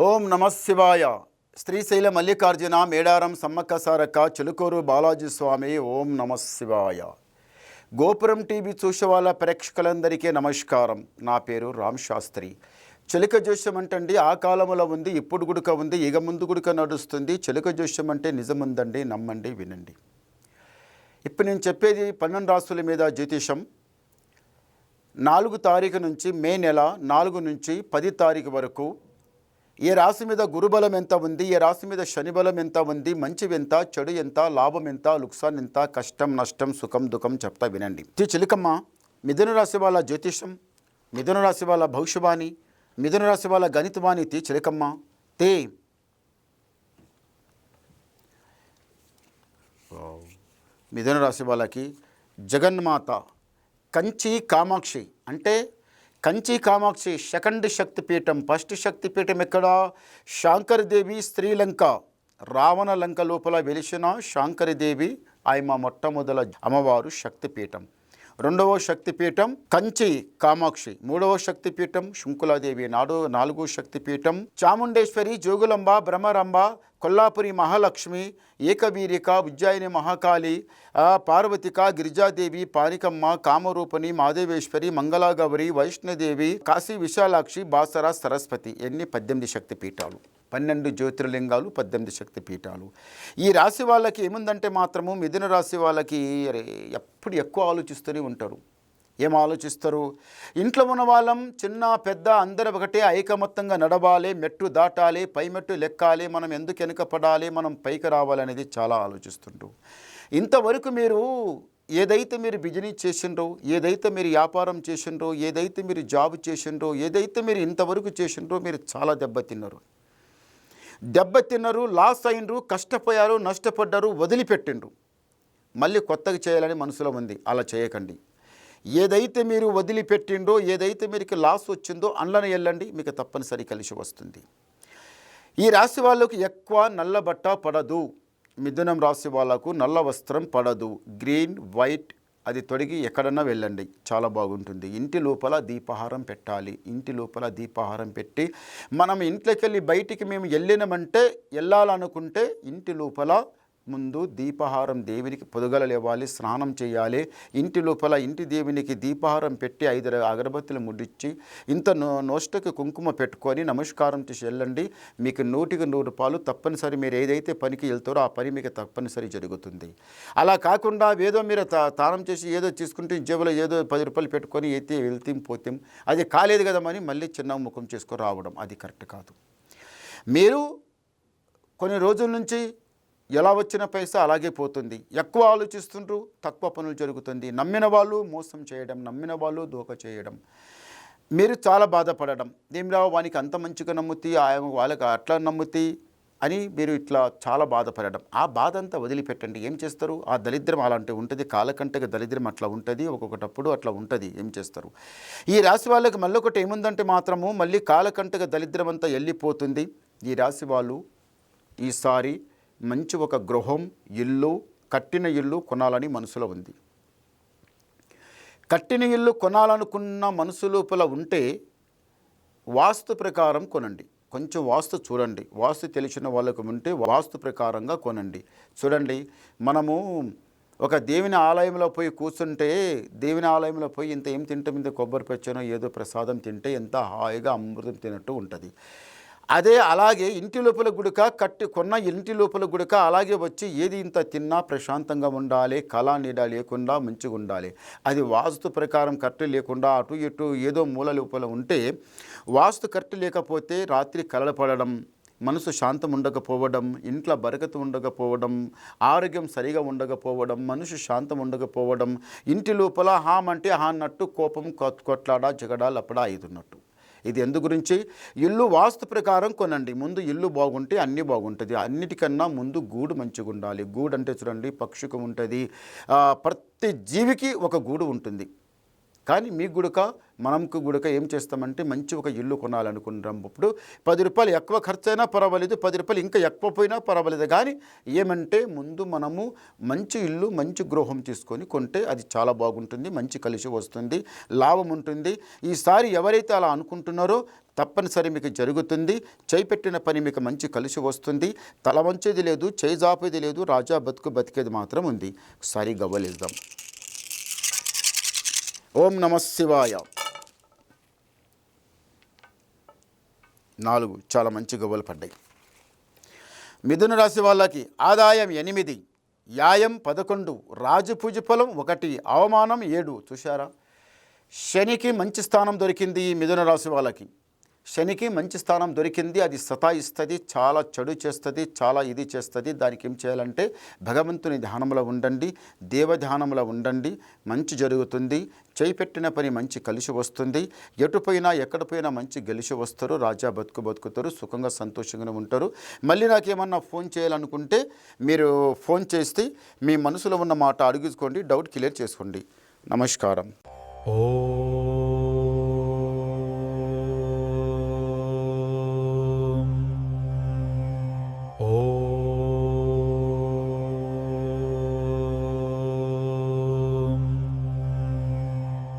ఓం నమ శివాయ. శ్రీశైల మల్లికార్జున మేడారం సమ్మక్క సారక్క చిలుకూరు బాలాజీ స్వామి. ఓం నమ శివాయ. గోపురం టీవీ చూసే వాళ్ళ ప్రేక్షకులందరికీ నమస్కారం. నా పేరు రామ్ శాస్త్రి. చిలుక జోస్యం అంటండి ఆ కాలంలో ఉంది, ఇప్పుడు గుడుక ఉంది, ఇక ముందు గుడుక నడుస్తుంది. చిలుక జోస్యం అంటే నిజముందండి, నమ్మండి, వినండి. ఇప్పుడు నేను చెప్పేది 12 రాశుల మీద జ్యోతిషం. 4 తారీఖు నుంచి మే నెల 4 నుంచి 10 తారీఖు వరకు ఏ రాశి మీద గురుబలం ఎంత ఉంది, ఏ రాశి మీద శనిబలం ఎంత ఉంది, మంచి ఎంత, చెడు ఎంత, లాభం ఎంత, లుక్సాన్ ఎంత, కష్టం నష్టం, సుఖం దుఃఖం చెప్తా వినండి. చిలుకమ్మ, మిథున రాశి వాళ్ళ జ్యోతిషం, మిథున రాశి వాళ్ళ భవిష్యవాణి, మిథున రాశి వాళ్ళ గణితవాణి. చిలుకమ్మ తే మిథున రాశి వాళ్ళకి జగన్మాత కంచి కామాక్షి. అంటే కంచి కామాక్షి సెకండ్ శక్తిపీఠం. ఫస్ట్ శక్తిపీఠం ఎక్కడ? శాంకరదేవి శ్రీలంక, రావణ లంక లోపల వెలిసిన శాంకరదేవి ఆయమ మొట్టమొదల అమ్మవారు శక్తిపీఠం. రెండవ శక్తిపీఠం కంచి కామాక్షి. మూడవ శక్తిపీఠం శుంకులాదేవి. 4వ శక్తిపీఠం చాముండేశ్వరి, జోగులంబ, బ్రహ్మరంబ, కొల్లాపురి మహాలక్ష్మి, ఏకవీరిక, ఉజ్జయిని మహాకాళి, పార్వతిక, గిరిజాదేవి, పానికమ్మ, కామరూపణి, మాదేవేశ్వరి, మంగళాగౌరి, వైష్ణదేవి, కాశీ విశాలాక్షి, బాసర సరస్వతి. ఎన్ని? 18 శక్తిపీఠాలు. 12 జ్యోతిర్లింగాలు, 18 శక్తిపీఠాలు. ఈ రాశి వాళ్ళకి ఏముందంటే మాత్రము మిథున రాశి వాళ్ళకి ఎప్పుడు ఎక్కువ ఆలోచిస్తూనే ఉంటారు. ఏం ఆలోచిస్తారు? ఇంట్లో ఉన్న వాళ్ళం చిన్న పెద్ద అందరూ ఒకటే ఐకమత్యంగా నడవాలి, మెట్టు దాటాలి, పై మెట్టు లెక్కాలి, మనం ఎందుకు వెనుకపడాలి, మనం పైకి రావాలనేది చాలా ఆలోచిస్తుంటారు. ఇంతవరకు మీరు ఏదైతే మీరు బిజినెస్ చేసిండ్రో, ఏదైతే మీరు వ్యాపారం చేసిండ్రో, ఏదైతే మీరు జాబ్ చేసిండ్రో, ఏదైతే మీరు ఇంతవరకు చేసిండ్రో, మీరు చాలా దెబ్బతిన్నారు, లాస్ అయినరు, కష్టపోయారు, నష్టపడ్డారు, వదిలిపెట్టిండ్రు. మళ్ళీ కొత్తగా చేయాలని మనసులో ఉంది. అలా చేయకండి. ఏదైతే మీరు వదిలిపెట్టిండో, ఏదైతే మీకు లాస్ వచ్చిందో అందులోనే వెళ్ళండి, మీకు తప్పనిసరి కలిసి వస్తుంది. ఈ రాశి వాళ్ళకు ఎక్కువ నల్ల బట్ట పడదు. మిథునం రాశి వాళ్ళకు నల్ల వస్త్రం పడదు. గ్రీన్, వైట్ అది తొడిగి ఎక్కడన్నా వెళ్ళండి, చాలా బాగుంటుంది. ఇంటి లోపల దీపహారం పెట్టాలి. ఇంటి లోపల దీపహారం పెట్టి మనం ఇంట్లోకి వెళ్ళి బయటికి మేము వెళ్ళాలనుకుంటే ఇంటి లోపల ముందు దీపహారం దేవునికి పొదుగల లేవాలి, స్నానం చేయాలి. ఇంటి లోపల ఇంటి దేవునికి దీపహారం పెట్టి 5 అగరబత్తులు ముడిచి ఇంత నోష్టకి కుంకుమ పెట్టుకొని నమస్కారం చేసి వెళ్ళండి. మీకు 100కి 100 రూపాయలు తప్పనిసరి. మీరు ఏదైతే పనికి వెళ్తారో ఆ పని మీకు తప్పనిసరి జరుగుతుంది. అలా కాకుండా ఏదో మీరు తానం చేసి ఏదో తీసుకుంటే జేబులో ఏదో 10 రూపాయలు పెట్టుకొని అయితే పోతాం, అది కాలేదు కదా అని మళ్ళీ చిన్న ముఖం చేసుకొని రావడం అది కరెక్ట్ కాదు. మీరు కొన్ని రోజుల నుంచి ఎలా వచ్చిన పైసా అలాగే పోతుంది. ఎక్కువ ఆలోచిస్తుండ్రు, తక్కువ పనులు జరుగుతుంది. నమ్మిన వాళ్ళు మోసం చేయడం, నమ్మిన వాళ్ళు దోక చేయడం, మీరు చాలా బాధపడడం. ఏమిరా వానికి అంత మంచిగా నమ్ముతి, వాళ్ళకి అట్లా నమ్ముతి అని మీరు ఇట్లా చాలా బాధపడడం. ఆ బాధ అంతా వదిలిపెట్టండి. ఏం చేస్తారు? ఆ దరిద్రం అలాంటి ఉంటుంది. కాలకంటక దరిద్రం అట్లా ఉంటుంది, ఒక్కొక్కటప్పుడు అట్లా ఉంటుంది. ఏం చేస్తారు? ఈ రాశి వాళ్ళకి మళ్ళీ ఒకటి ఏముందంటే మాత్రము మళ్ళీ కాలకంటక దరిద్రం అంతా వెళ్ళిపోతుంది. ఈ రాశి వాళ్ళు ఈసారి మంచి ఒక గృహం, ఇల్లు, కట్టిన ఇల్లు కొనాలని మనసులో ఉంది. కట్టిన ఇల్లు కొనాలనుకున్న మనసు లోపల ఉంటే వాస్తు ప్రకారం కొనండి. కొంచెం వాస్తు చూడండి. వాస్తు తెలిసిన వాళ్ళకు ఉంటే వాస్తు ప్రకారంగా కొనండి. చూడండి, మనము ఒక దేవుని ఆలయంలో పోయి కూర్చుంటే, దేవుని ఆలయంలో పోయి ఇంత ఏం తింటాం, ఇంత కొబ్బరి పెచ్చనో ఏదో ప్రసాదం తింటే ఎంత హాయిగా అమృతం తినట్టు ఉంటుంది. అదే అలాగే ఇంటి లోపల గుడక కొన్న ఇంటి లోపల గుడక అలాగే వచ్చి ఏది ఇంత తిన్నా ప్రశాంతంగా ఉండాలి, కళా నీడ లేకుండా మంచిగా ఉండాలి. అది వాస్తు ప్రకారం కరెక్ట్ లేకుండా అటు ఇటు ఏదో మూల లోపల ఉంటే, వాస్తు కరెక్ట్ లేకపోతే రాత్రి కలలు పడడం, మనసు శాంతం ఉండకపోవడం, ఇంట్లో బరకత ఉండకపోవడం, ఆరోగ్యం సరిగా ఉండకపోవడం, మనసు శాంతం ఉండకపోవడం, ఇంటి లోపల హామంటే హాన్నట్టు కోపం, కొట్లాడ, జగడ, లపడ అవుతున్నట్టు. ఇది ఎందు గురించి? ఇల్లు వాస్తు ప్రకారం కొనండి. ముందు ఇల్లు బాగుంటే అన్నీ బాగుంటుంది. అన్నిటికన్నా ముందు గూడు మంచిగా ఉండాలి. గూడు అంటే చూడండి, పక్షికం ఉంటుంది. ప్రతి జీవికి ఒక గూడు ఉంటుంది. కానీ మీకు గుడక మనకు గుడక ఏం చేస్తామంటే మంచి ఒక ఇల్లు కొనాలనుకున్నప్పుడు 10 రూపాయలు ఎక్కువ ఖర్చు అయినా పర్వాలేదు, 10 రూపాయలు ఇంకా ఎక్కువ పోయినా పర్వాలేదు, కానీ ఏమంటే ముందు మనము మంచి ఇల్లు మంచి గృహం తీసుకొని కొంటే అది చాలా బాగుంటుంది, మంచి కలిసి వస్తుంది, లాభం ఉంటుంది. ఈసారి ఎవరైతే అలా అనుకుంటున్నారో తప్పనిసరి మీకు జరుగుతుంది. చేయి పెట్టిన పని మీకు మంచి కలిసి వస్తుంది. తల వంచేది లేదు, చేయి జాపేది లేదు, రాజా బతుకు బతికేది మాత్రం ఉంది. ఒకసారి గవ్వలేద్దాం. ఓం నమ శివాయ. 4 చాలా మంచి గవ్వలు పడ్డాయి. మిథున రాశి వాళ్ళకి ఆదాయం 8, యాయం 11, రాజపూజ ఫలం 1, అవమానం 7. చూశారా, శనికి మంచి స్థానం దొరికింది. ఈ మిథున రాశి వాళ్ళకి శనికి మంచి స్థానం దొరికింది. అది సతాయిస్తుంది, చాలా చెడు చేస్తుంది, చాలా ఇది చేస్తుంది. దానికి ఏం చేయాలంటే భగవంతుని ధ్యానంలో ఉండండి, దేవ ధ్యానంలో ఉండండి, మంచి జరుగుతుంది. చేయి పెట్టిన పని మంచి కలిసి వస్తుంది. ఎటుపోయినా ఎక్కడ పోయినా మంచి గెలిచి వస్తారు. రాజా బతుకుతారు, సుఖంగా సంతోషంగా ఉంటారు. మళ్ళీ నాకేమన్నా ఫోన్ చేయాలనుకుంటే మీరు ఫోన్ చేస్తే మీ మనసులో ఉన్న మాట అడుగుకోండి, డౌట్ క్లియర్ చేసుకోండి. నమస్కారం.